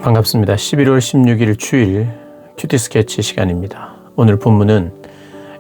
반갑습니다. 11월 16일 주일 큐티 스케치 시간입니다. 오늘 본문은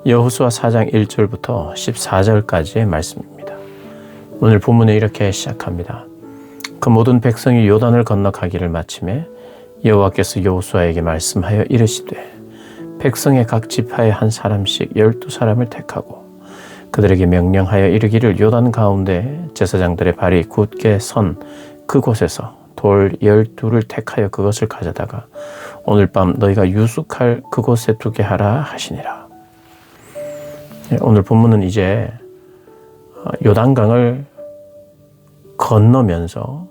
여호수아 4장 1절부터 14절까지의 말씀입니다. 오늘 본문은 이렇게 시작합니다. 그 모든 백성이 요단을 건너가기를 마치매 여호와께서 여호수아에게 말씀하여 이르시되 백성의 각 지파에 한 사람씩 12사람을 택하고 그들에게 명령하여 이르기를 요단 가운데 제사장들의 발이 굳게 선 그곳에서 돌 12를 택하여 그것을 가져다가 오늘 밤 너희가 유숙할 그곳에 두게 하라 하시니라. 오늘 본문은 이제 요단강을 건너면서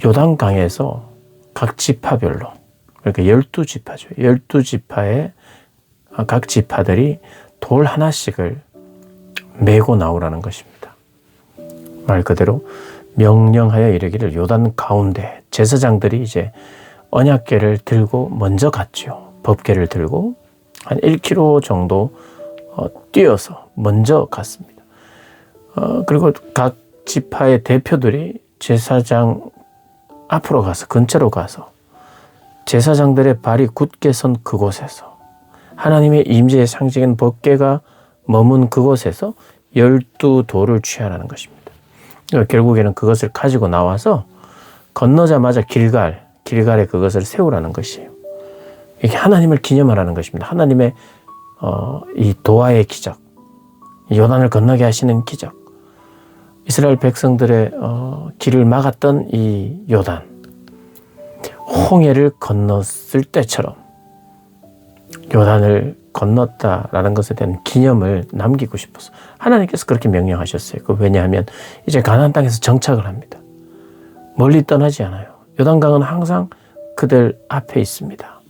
요단강에서 각 지파별로, 그러니까 12지파죠. 12지파의 각 지파들이 돌 하나씩을 메고 나오라는 것입니다. 말 그대로 명령하여 이르기를 요단 가운데 제사장들이 이제 언약궤를 들고 먼저 갔죠. 법궤를 들고 한 1km 정도 뛰어서 먼저 갔습니다. 그리고 각 지파의 대표들이 제사장 앞으로 가서 근처로 가서 제사장들의 발이 굳게 선 그곳에서 하나님의 임재의 상징인 법궤가 머문 그곳에서 12돌을 취하라는 것입니다. 결국에는 그것을 가지고 나와서 건너자마자 길갈에 그것을 세우라는 것이에요. 이게 하나님을 기념하라는 것입니다. 하나님의 이 도하의 기적, 요단을 건너게 하시는 기적, 이스라엘 백성들의 길을 막았던 이 요단, 홍해를 건넜을 때처럼 요단을 건넜다라는 것에 대한 기념을 남기고 싶어서 하나님께서 그렇게 명령하셨어요. 왜냐하면 이제 가나안 땅에서 정착을 합니다. 멀리 떠나지 않아요. 요단강은 항상 그들 앞에 있습니다.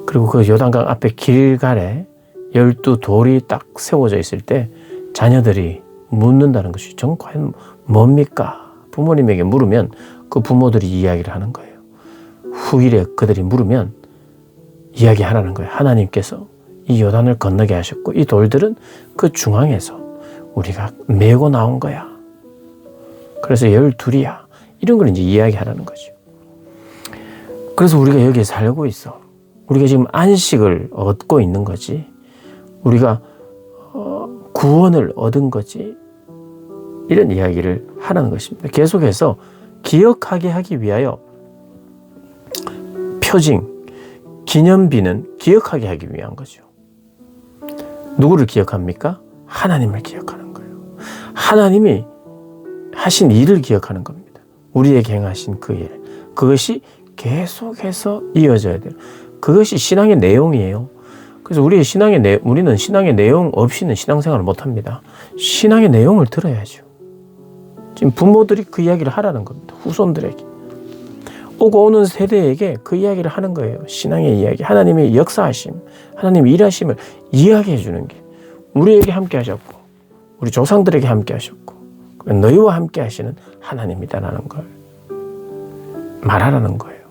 그리고 그 요단강 앞에 길갈에 12돌이 딱 세워져 있을 때 자녀들이 묻는다는 것이 전 과연 뭡니까? 부모님에게 물으면 그 부모들이 이야기를 하는 거예요. 후일에 그들이 물으면 이야기하라는 거예요. 하나님께서 이 요단을 건너게 하셨고 이 돌들은 그 중앙에서 우리가 메고 나온 거야. 그래서 12이야. 이런 걸 이제 이야기하라는 거죠. 그래서 우리가 여기에 살고 있어. 우리가 지금 안식을 얻고 있는 거지. 우리가 구원을 얻은 거지. 이런 이야기를 하라는 것입니다. 계속해서 기억하게 하기 위하여 표징, 기념비는 기억하게 하기 위한 거죠. 누구를 기억합니까? 하나님을 기억하는 거예요. 하나님이 하신 일을 기억하는 겁니다. 우리에게 행하신 그 일. 그것이 계속해서 이어져야 돼요. 그것이 신앙의 내용이에요. 그래서 우리는 신앙의 내용 없이는 신앙생활을 못합니다. 신앙의 내용을 들어야죠. 지금 부모들이 그 이야기를 하라는 겁니다. 후손들에게. 오고 오는 세대에게 그 이야기를 하는 거예요. 신앙의 이야기, 하나님의 역사하심, 하나님의 일하심을 이야기해 주는 게 우리에게 함께 하셨고 우리 조상들에게 함께 하셨고 너희와 함께 하시는 하나님이다라는 걸 말하라는 거예요.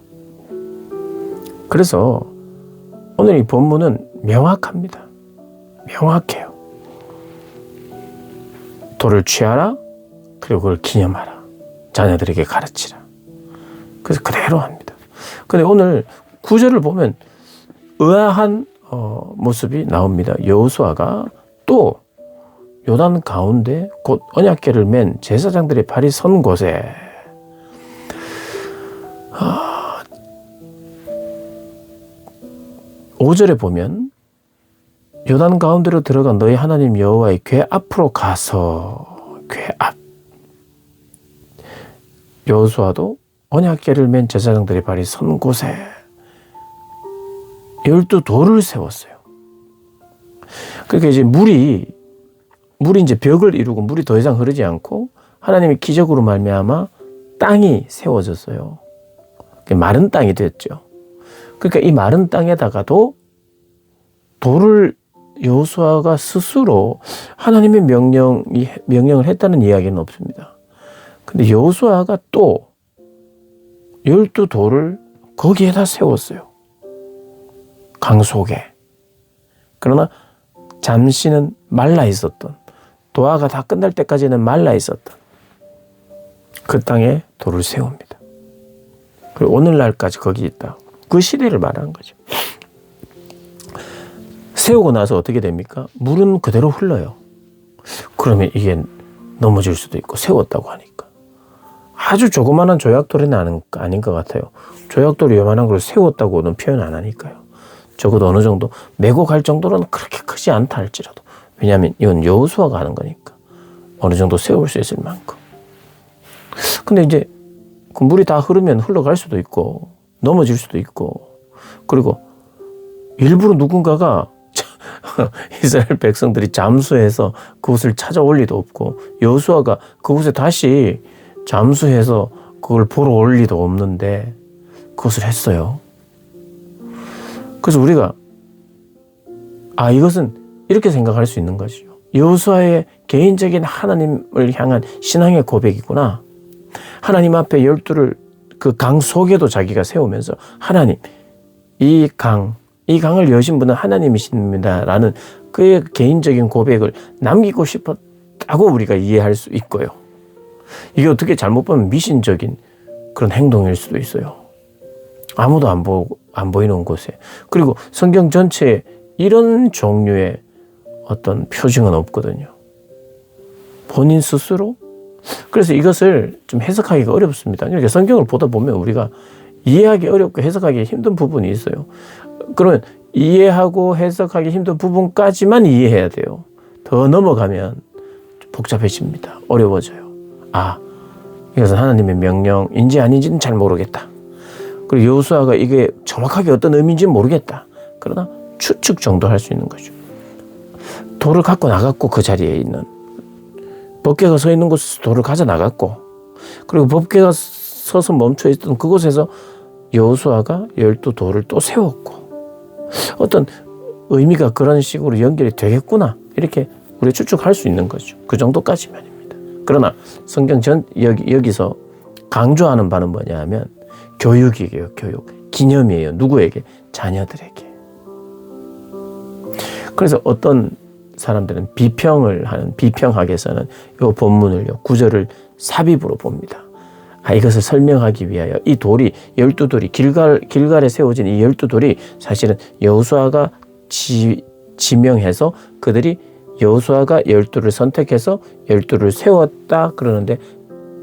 그래서 오늘 이 본문은 명확합니다. 명확해요. 돌을 취하라, 그리고 그걸 기념하라. 자녀들에게 가르치라. 그래서 그대로 합니다. 근데 오늘 구절을 보면 의아한 모습이 나옵니다. 여호수아가 또 요단 가운데 곧 언약궤를 맨 제사장들의 발이 선 곳에 5절에 보면 요단 가운데로 들어간 너희 하나님 여호와의 궤 앞으로 가서 궤 앞. 여호수아도 언약궤를 맨 제사장들의 발이 선 곳에 12돌을 세웠어요. 그러니까 이제 물이 이제 벽을 이루고 물이 더 이상 흐르지 않고 하나님의 기적으로 말미암아 땅이 세워졌어요. 마른 땅이 됐죠. 그러니까 이 마른 땅에다가도 돌을 여호수아가 스스로 하나님의 명령을 했다는 이야기는 없습니다. 근데 여호수아가 또 12돌을 거기에다 세웠어요. 강 속에. 그러나 잠시는 말라 있었던, 도하가 다 끝날 때까지는 말라 있었던 그 땅에 돌을 세웁니다. 그리고 오늘날까지 거기 있다. 그 시대를 말하는 거죠. 세우고 나서 어떻게 됩니까? 물은 그대로 흘러요. 그러면 이게 넘어질 수도 있고, 세웠다고 하니까. 아주 조그마한 조약돌이는 아닌 것 같아요. 조약돌이 요만한 걸 세웠다고는 표현 안 하니까요. 적어도 어느 정도 메고 갈 정도로는 그렇게 크지 않다 할지라도. 왜냐하면 이건 여호수아가 하는 거니까. 어느 정도 세울 수 있을 만큼. 근데 이제 그 물이 다 흐르면 흘러갈 수도 있고, 넘어질 수도 있고, 그리고 일부러 누군가가 이스라엘 백성들이 잠수해서 그곳을 찾아올 리도 없고, 여호수아가 그곳에 다시 잠수해서 그걸 보러 올 리도 없는데 그것을 했어요. 그래서 우리가 이것은 이렇게 생각할 수 있는 것이죠. 여호수아의 개인적인 하나님을 향한 신앙의 고백이구나. 하나님 앞에 열두를 그 강 속에도 자기가 세우면서 하나님, 이 강을 여신 분은 하나님이십니다 라는 그의 개인적인 고백을 남기고 싶었다고 우리가 이해할 수 있고요. 이게 어떻게 잘못 보면 미신적인 그런 행동일 수도 있어요. 아무도 안 보이는 곳에. 그리고 성경 전체에 이런 종류의 어떤 표징은 없거든요. 본인 스스로. 그래서 이것을 좀 해석하기가 어렵습니다. 그러니까 성경을 보다 보면 우리가 이해하기 어렵고 해석하기 힘든 부분이 있어요. 그러면 이해하고 해석하기 힘든 부분까지만 이해해야 돼요. 더 넘어가면 좀 복잡해집니다. 어려워져요. 이것은 하나님의 명령인지 아닌지는 잘 모르겠다. 그리고 여호수아가 이게 정확하게 어떤 의미인지는 모르겠다. 그러나 추측 정도 할 수 있는 거죠. 돌을 갖고 나갔고, 그 자리에 있는 법궤가 서 있는 곳에서 돌을 가져 나갔고, 그리고 법궤가 서서 멈춰 있던 그곳에서 여호수아가 12돌을 또 세웠고, 어떤 의미가 그런 식으로 연결이 되겠구나, 이렇게 우리가 추측할 수 있는 거죠. 그 정도까지만입니다. 그러나 성경 여기서 강조하는 바는 뭐냐 하면 교육이에요. 교육. 기념이에요. 누구에게? 자녀들에게. 그래서 어떤 사람들은 비평학에서는 이 본문을요, 구절을 삽입으로 봅니다. 이것을 설명하기 위하여 이 돌이 12돌이 길갈에 세워진 이 12돌이 사실은 여호수아가 지명해서 그들이 여호수아가 12를 선택해서 12를 세웠다 그러는데,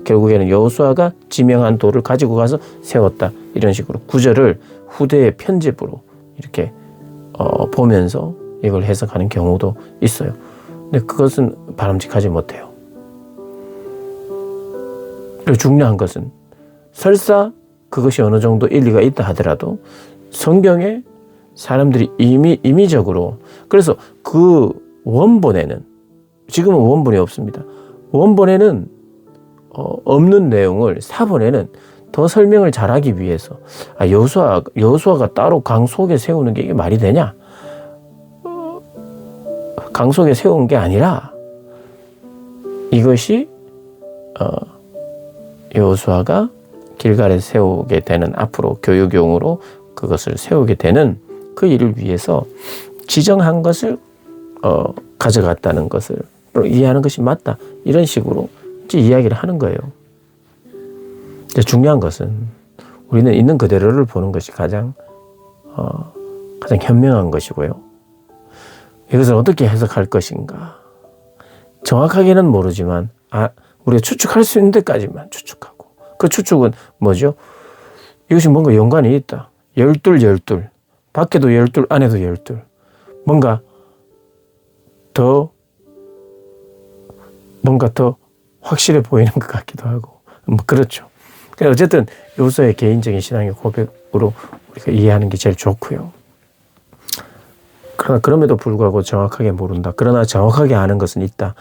결국에는 여호수아가 지명한 돌을 가지고 가서 세웠다, 이런 식으로 구절을 후대의 편집으로 이렇게 보면서 이걸 해석하는 경우도 있어요. 근데 그것은 바람직하지 못해요. 그리고 중요한 것은 설사 그것이 어느 정도 일리가 있다 하더라도 성경에 사람들이 임의적으로, 그래서 그 원본에는, 지금은 원본이 없습니다. 원본에는 없는 내용을 사본에는 더 설명을 잘하기 위해서 여호수아가 따로 강 속에 세우는 게 이게 말이 되냐? 강 속에 세운 게 아니라 이것이 여호수아가 길갈에 세우게 되는, 앞으로 교육용으로 그것을 세우게 되는 그 일을 위해서 지정한 것을 가져갔다는 것을 이해하는 것이 맞다, 이런 식으로 이제 이야기를 하는 거예요. 중요한 것은 우리는 있는 그대로를 보는 것이 가장 현명한 것이고요. 이것을 어떻게 해석할 것인가, 정확하게는 모르지만 우리가 추측할 수 있는 데까지만 추측하고, 그 추측은 뭐죠? 이것이 뭔가 연관이 있다. 12, 밖에도 12, 안에도 12. 뭔가 더 확실해 보이는 것 같기도 하고, 그렇죠. 어쨌든 여호수아의 개인적인 신앙의 고백으로 우리가 이해하는 게 제일 좋고요. 그러나 그럼에도 불구하고 정확하게 모른다. 그러나 정확하게 아는 것은 있다.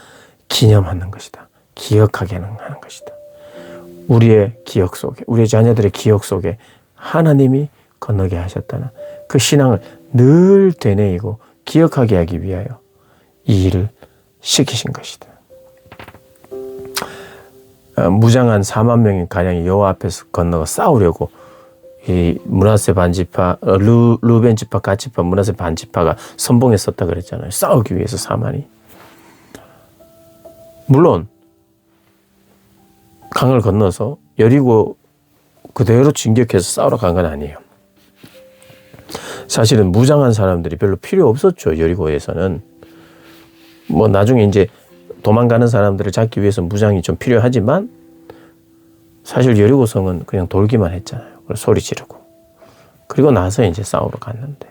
기념하는 것이다. 기억하게 하는 것이다. 우리의 기억 속에, 우리의 자녀들의 기억 속에 하나님이 건너게 하셨다는 그 신앙을 늘 되뇌이고 기억하게 하기 위하여 이 일을 시키신 것이다. 무장한 4만 명의 가량이 여호와 앞에서 건너가 싸우려고 이 므낫세 반지파, 루벤 지파, 갓 지파, 므낫세 반지파가 선봉에 섰다 그랬잖아요. 싸우기 위해서 4만이. 물론 강을 건너서 여리고 그대로 진격해서 싸우러 간 건 아니에요. 사실은 무장한 사람들이 별로 필요 없었죠. 여리고에서는. 뭐 나중에 이제 도망가는 사람들을 잡기 위해서 무장이 좀 필요하지만 사실 여리고성은 그냥 돌기만 했잖아요. 그래서 소리 지르고. 그리고 나서 이제 싸우러 갔는데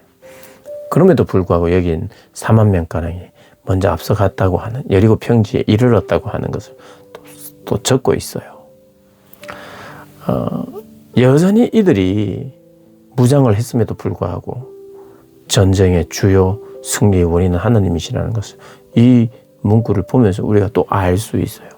그럼에도 불구하고 여긴 4만 명가량이 먼저 앞서갔다고 하는 여리고 평지에 이르렀다고 하는 것을 또 적고 있어요. 여전히 이들이 무장을 했음에도 불구하고 전쟁의 주요 승리의 원인은 하나님이시라는 것을 이 문구를 보면서 우리가 또 알 수 있어요.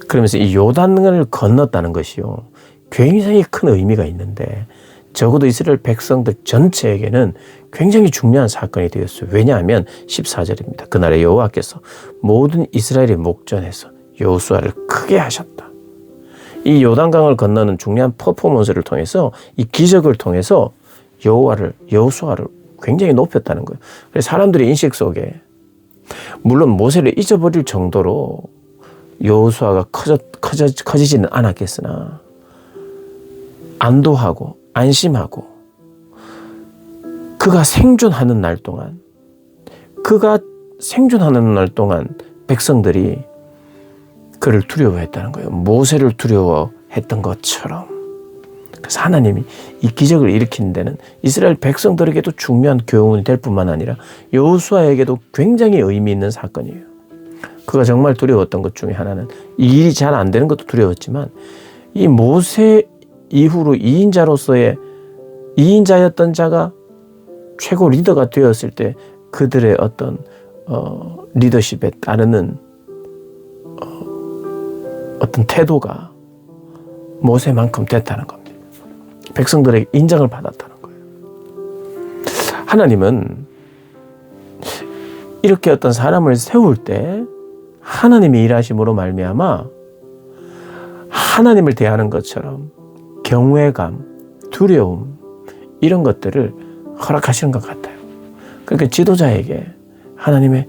그러면서 이 요단을 건넜다는 것이요, 굉장히 큰 의미가 있는데 적어도 이스라엘 백성들 전체에게는 굉장히 중요한 사건이 되었어요. 왜냐하면 14절입니다. 그날에 여호와께서 모든 이스라엘의 목전에서 여호수아를 크게 하셨다. 이 요단강을 건너는 중요한 퍼포먼스를 통해서, 이 기적을 통해서 여호수아를 굉장히 높였다는 거예요. 그래서 사람들의 인식 속에 물론 모세를 잊어버릴 정도로 여호수아가 커지지는 않았겠으나 안도하고 안심하고 그가 생존하는 날 동안 백성들이 그를 두려워했다는 거예요. 모세를 두려워했던 것처럼. 그래서 하나님이 이 기적을 일으키는 데는 이스라엘 백성들에게도 중요한 교훈이 될 뿐만 아니라 여호수아에게도 굉장히 의미 있는 사건이에요. 그가 정말 두려웠던 것 중에 하나는 이 일이 잘 안 되는 것도 두려웠지만 이 모세 이후로 2인자였던 자가 최고 리더가 되었을 때 그들의 어떤 리더십에 따르는 어떤 태도가 모세만큼 됐다는 겁니다. 백성들에게 인정을 받았다는 거예요. 하나님은 이렇게 어떤 사람을 세울 때 하나님의 일하심으로 말미암아 하나님을 대하는 것처럼 경외감, 두려움 이런 것들을 허락하시는 것 같아요. 그러니까 지도자에게 하나님의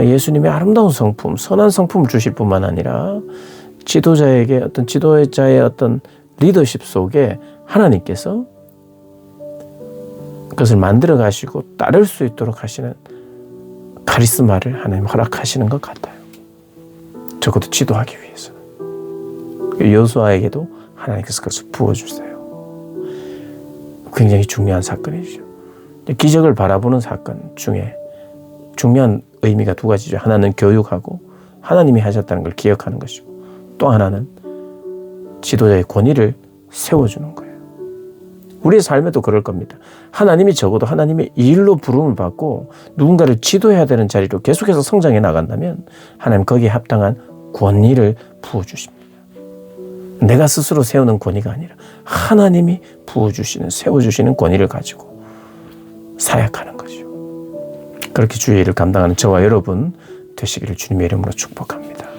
예수님의 아름다운 성품, 선한 성품을 주실 뿐만 아니라 지도자에게 어떤 지도자의 어떤 리더십 속에 하나님께서 그것을 만들어 가시고 따를 수 있도록 하시는 카리스마를 하나님 허락하시는 것 같아요. 적어도 지도하기 위해서. 여호수아에게도 하나님께서 그것을 부어주세요. 굉장히 중요한 사건이죠. 기적을 바라보는 사건 중에 중요한 의미가 두 가지죠. 하나는 교육하고 하나님이 하셨다는 걸 기억하는 것이고, 또 하나는 지도자의 권위를 세워주는 거예요. 우리의 삶에도 그럴 겁니다. 하나님이 적어도 하나님의 일로 부름을 받고 누군가를 지도해야 되는 자리로 계속해서 성장해 나간다면 하나님 거기에 합당한 권위를 부어주십니다. 내가 스스로 세우는 권위가 아니라 하나님이 부어주시는, 세워주시는 권위를 가지고 사역하는 거죠. 그렇게 주의 일을 감당하는 저와 여러분 되시기를 주님의 이름으로 축복합니다.